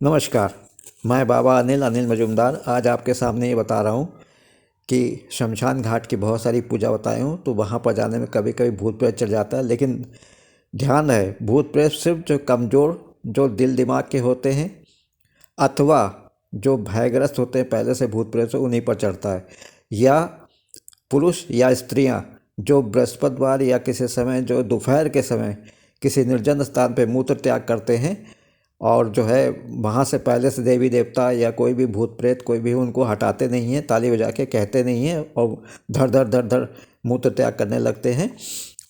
नमस्कार। मैं बाबा अनिल मजूमदार आज आपके सामने ये बता रहा हूँ कि शमशान घाट की बहुत सारी पूजा बताई हूँ, तो वहाँ पर जाने में कभी कभी भूत प्रेत चल जाता है। लेकिन ध्यान रहे, भूत प्रेत सिर्फ जो कमज़ोर जो दिल दिमाग के होते हैं अथवा जो भयग्रस्त होते हैं पहले से भूत प्रेत से, उन्हीं पर चढ़ता है। या पुरुष या स्त्रियां जो बृहस्पतिवार या किसी समय जो दोपहर के समय किसी निर्जन स्थान पर मूत्र त्याग करते हैं और जो है वहाँ से पहले से देवी देवता या कोई भी भूत प्रेत कोई भी उनको हटाते नहीं हैं, ताली बजा के कहते नहीं हैं और धड़ धड़ धड़ धड़ मूत्र त्याग करने लगते हैं,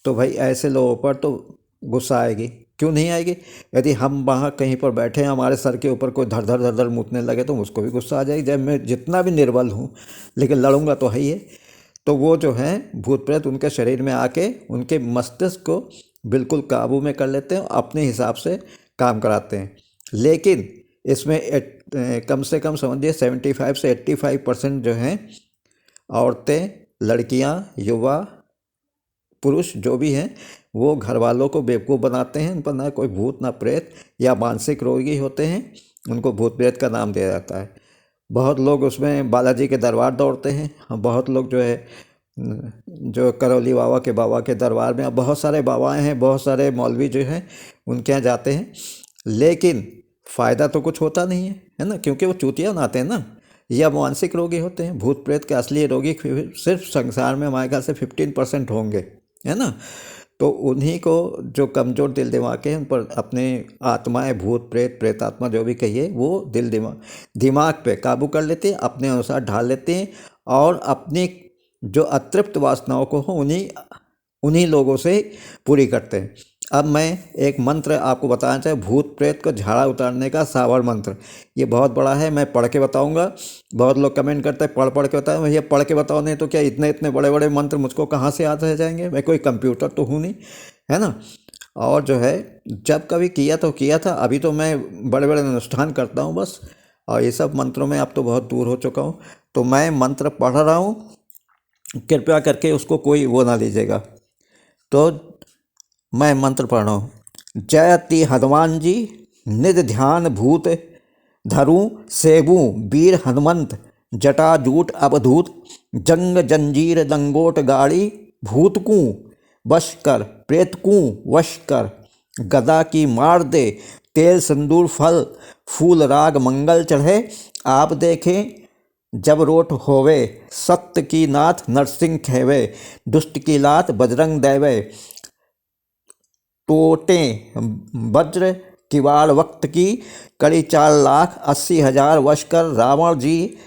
तो भाई ऐसे लोगों पर तो गुस्सा आएगी। क्यों नहीं आएगी? यदि हम वहाँ कहीं पर बैठे हैं, हमारे सर के ऊपर कोई धड़ धड़ धड़ धड़ मूतने लगे तो उसको भी गुस्सा आ जाएगी। जब मैं जितना भी निर्बल हूँ लेकिन लड़ूंगा तो है ही है। तो वो जो है भूत प्रेत उनके शरीर में आके उनके मस्तिष्क को बिल्कुल काबू में कर लेते हैं, अपने हिसाब से काम कराते हैं। लेकिन इसमें कम से कम समझिए 75 से 85% जो हैं औरतें, लड़कियां, युवा, पुरुष जो भी हैं वो घर वालों को बेवकूफ़ बनाते हैं। उन पर ना कोई भूत ना प्रेत, या मानसिक रोगी होते हैं, उनको भूत प्रेत का नाम दिया जाता है। बहुत लोग उसमें बालाजी के दरबार दौड़ते हैं। बहुत लोग जो है जो करौली बाबा के दरबार में, अब बहुत सारे बाबाएं हैं, बहुत सारे मौलवी जो हैं उनके यहाँ जाते हैं, लेकिन फ़ायदा तो कुछ होता नहीं है ना, क्योंकि वो चूतिया बनाते हैं ना, या मानसिक रोगी होते हैं। भूत प्रेत के असली रोगी सिर्फ संसार में हमारे ख्याल से 15% होंगे, है ना। तो उन्हीं को जो कमज़ोर दिल दिमाग के हैं उन पर अपने आत्माएं, भूत प्रेत, प्रेतात्मा जो भी कहिए, वो दिल दिमाग पे काबू कर लेते हैं, अपने अनुसार ढाल लेते हैं और अपनी जो अतृप्त वासनाओं को हो उन्हीं लोगों से पूरी करते हैं। अब मैं एक मंत्र आपको बताना चाहे, भूत प्रेत को झाड़ा उतारने का सावर मंत्र। ये बहुत बड़ा है, मैं पढ़ के बताऊंगा। बहुत लोग कमेंट करते हैं पढ़ के बताओ। भैया पढ़ के बताओ, नहीं तो क्या इतने इतने बड़े बड़े मंत्र मुझको कहाँ से याद रह जाएंगे? मैं कोई कंप्यूटर तो हूँ नहीं, है ना। और जो है जब कभी किया तो किया था, अभी तो मैं बड़े बड़े अनुष्ठान करता हूँ बस, और ये सब मंत्रों में अब तो बहुत दूर हो चुका हूँ। तो मैं मंत्र पढ़ रहा हूँ, कृपया करके उसको कोई वो ना लीजिएगा। तो मैं मंत्र पढ़ रहा हूँ। जयति हनुमान जी निज ध्यान भूत धरूं सेबूं वीर हनुमंत जटाजूट अवधूत जंग जंजीर लंगोट गाड़ी भूतकूं वश कर प्रेतकूं वश कर गदा की मार दे तेल सिंदूर फल फूल राग मंगल चढ़े आप देखें जब रोट होवे सत्य की नाथ नरसिंह खेवे दुष्ट की लात बजरंग देवे टोटें वज्र किवाड़ वक्त की कड़ी 4,80,000 वश कर रावण जी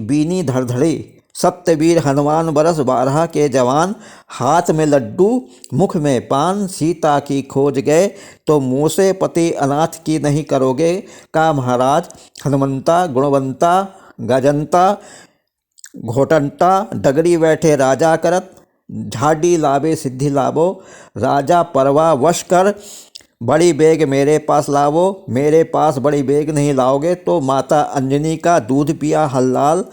बीनी धड़धड़ी सत्यवीर हनुमान बरस 12 के जवान हाथ में लड्डू मुख में पान सीता की खोज गए तो मुँह से पति अनाथ की नहीं करोगे का महाराज हनुमंता गुणवंता गजंता घोटंता डगरी बैठे राजा करत झाड़ी लावे सिद्धि लावो राजा परवा वश कर बड़ी बेग मेरे पास लावो मेरे पास बड़ी बेग नहीं लाओगे तो माता अंजनी का दूध पिया हलाल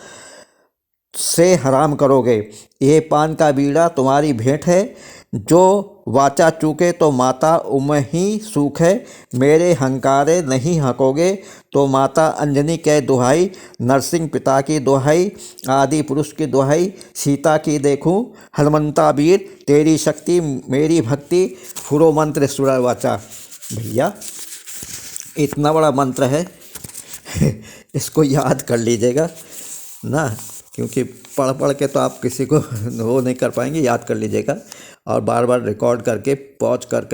से हराम करोगे। ये पान का बीड़ा तुम्हारी भेंट है, जो वाचा चूके तो माता उमही सूख है। मेरे हंकारे नहीं हकोगे तो माता अंजनी के दुहाई नरसिंह पिता की दुहाई आदि पुरुष की दुहाई सीता की देखूं हनुमंता वीर तेरी शक्ति मेरी भक्ति फुरो मंत्र सुरा वाचा। भैया इतना बड़ा मंत्र है इसको याद कर लीजिएगा ना, क्योंकि पढ़ के तो आप किसी को वो नहीं कर पाएंगे, याद कर लीजिएगा और बार बार रिकॉर्ड करके पॉज कर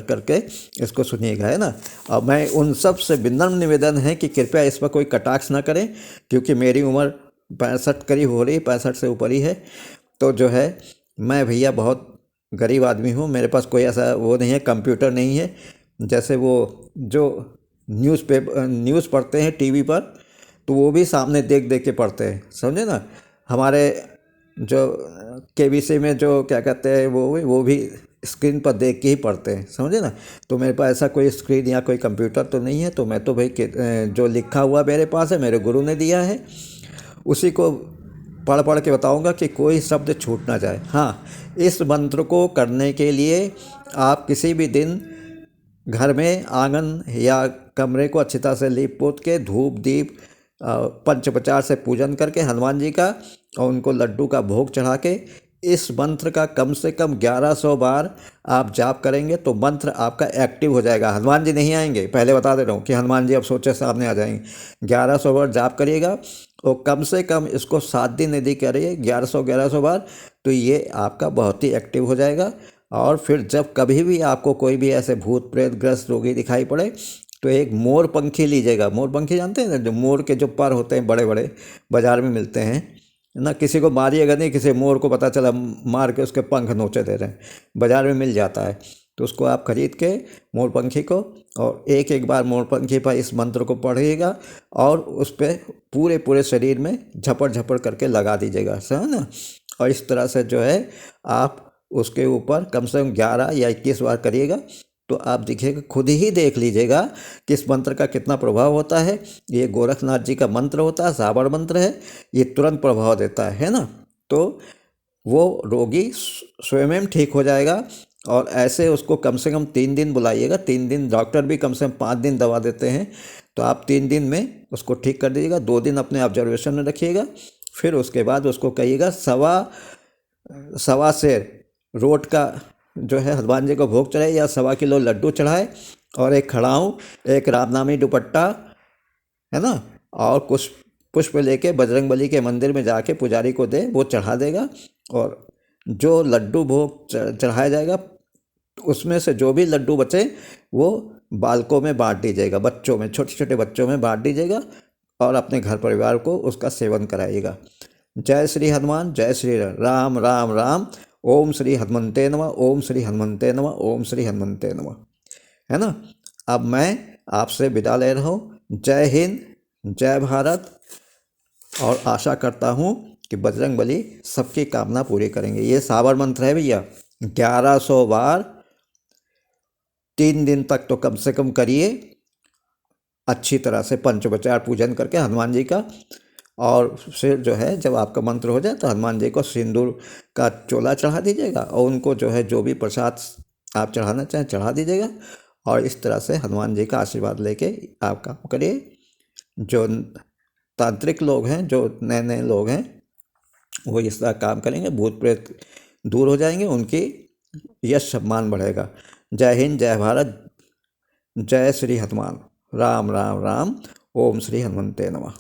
करके इसको सुनिएगा, है ना। और मैं उन सब से विनम्र निवेदन है कि कृपया इस पर कोई कटाक्ष ना करें, क्योंकि मेरी उम्र 65 करीब हो रही, 65 से ऊपर ही है। तो जो है मैं भैया बहुत गरीब आदमी हूँ, मेरे पास कोई ऐसा वो नहीं है, कंप्यूटर नहीं है। जैसे वो जो न्यूज़ पढ़ते हैं टीवी पर, तो वो भी सामने देख देख के पढ़ते हैं, समझे ना। हमारे जो केबीसी में जो क्या कहते हैं वो भी स्क्रीन पर देख के ही पढ़ते हैं, समझे ना। तो मेरे पास ऐसा कोई स्क्रीन या कोई कंप्यूटर तो नहीं है। तो मैं तो भाई जो लिखा हुआ मेरे पास है, मेरे गुरु ने दिया है, उसी को पढ़ के बताऊंगा कि कोई शब्द छूट ना जाए। हाँ, इस मंत्र को करने के लिए आप किसी भी दिन घर में आंगन या कमरे को अच्छी तरह से लीप पोत के धूप दीप पंचोपचार से पूजन करके हनुमान जी का, और उनको लड्डू का भोग चढ़ा के इस मंत्र का कम से कम 1100 बार आप जाप करेंगे तो मंत्र आपका एक्टिव हो जाएगा। हनुमान जी नहीं आएंगे, पहले बता दे रहा हूँ कि हनुमान जी अब सोचे सामने आ जाएंगे। 1100 बार जाप करिएगा और कम से कम इसको 7 दिन यदि करिए 1100 बार, तो ये आपका बहुत ही एक्टिव हो जाएगा। और फिर जब कभी भी आपको कोई भी ऐसे भूत प्रेत ग्रस्त रोगी दिखाई पड़े तो एक मोर पंखी लीजिएगा। मोर पंखी जानते हैं ना, जो मोर के जो पर होते हैं बड़े बड़े, बाजार में मिलते हैं ना। किसी को मारिएगा नहीं, किसी मोर को पता चला मार के उसके पंख नोचे दे रहे हैं, बाजार में मिल जाता है। तो उसको आप खरीद के मोर पंखी को, और एक एक बार मोर पंखी पर इस मंत्र को पढ़िएगा और उस पर पूरे पूरे शरीर में झपड़ झपड़ करके लगा दीजिएगा, समझ ना। और इस तरह से जो है आप उसके ऊपर कम से कम 11 या 21 बार करिएगा, तो आप देखिएगा, खुद ही देख लीजिएगा कि इस मंत्र का कितना प्रभाव होता है। ये गोरखनाथ जी का मंत्र होता है, साबर मंत्र है, ये तुरंत प्रभाव देता है ना। तो वो रोगी स्वयं ठीक हो जाएगा। और ऐसे उसको कम से कम 3 दिन बुलाइएगा, 3 दिन, डॉक्टर भी कम से कम 5 दिन दवा देते हैं, तो आप 3 दिन में उसको ठीक कर दीजिएगा। 2 दिन अपने ऑब्जर्वेशन में रखिएगा, फिर उसके बाद उसको कहिएगा सवा सेर रोट का जो है हनुमान जी को भोग चढ़ाए, या 1.25 किलो लड्डू चढ़ाए, और एक खड़ाऊँ, एक रामनामी दुपट्टा, है ना, और कुछ पुष्प लेके बजरंगबली के मंदिर में जाके पुजारी को दे, वो चढ़ा देगा। और जो लड्डू भोग चढ़ाया जाएगा उसमें से जो भी लड्डू बचे वो बालकों में बांट दीजिएगा, बच्चों में, छोटे छोटे बच्चों में बांट दीजिएगा, और अपने घर परिवार को उसका सेवन कराइएगा। जय श्री हनुमान, जय श्री राम, राम राम। ओम श्री हनुमंते नमः, ओम श्री हनुमंते नमः, ओम श्री हनुमंते नमः, है ना। अब मैं आपसे विदा ले रहा हूँ। जय हिंद, जय भारत। और आशा करता हूँ कि बजरंगबली सबकी कामना पूरी करेंगे। ये साबर मंत्र है भैया, 1100 बार 3 दिन तक तो कम से कम करिए, अच्छी तरह से पंचोपचार पूजन करके हनुमान जी का। और फिर जो है जब आपका मंत्र हो जाए तो हनुमान जी को सिंदूर का चोला चढ़ा दीजिएगा, और उनको जो है जो भी प्रसाद आप चढ़ाना चाहें चढ़ा दीजिएगा। और इस तरह से हनुमान जी का आशीर्वाद लेके आप काम करिए। जो तांत्रिक लोग हैं, जो नए नए लोग हैं, वो इस तरह काम करेंगे, भूत प्रेत दूर हो जाएंगे, उनकी यश सम्मान बढ़ेगा। जय हिंद, जय भारत, जय श्री हनुमान, राम राम राम। ओम श्री हनुमंते नमः।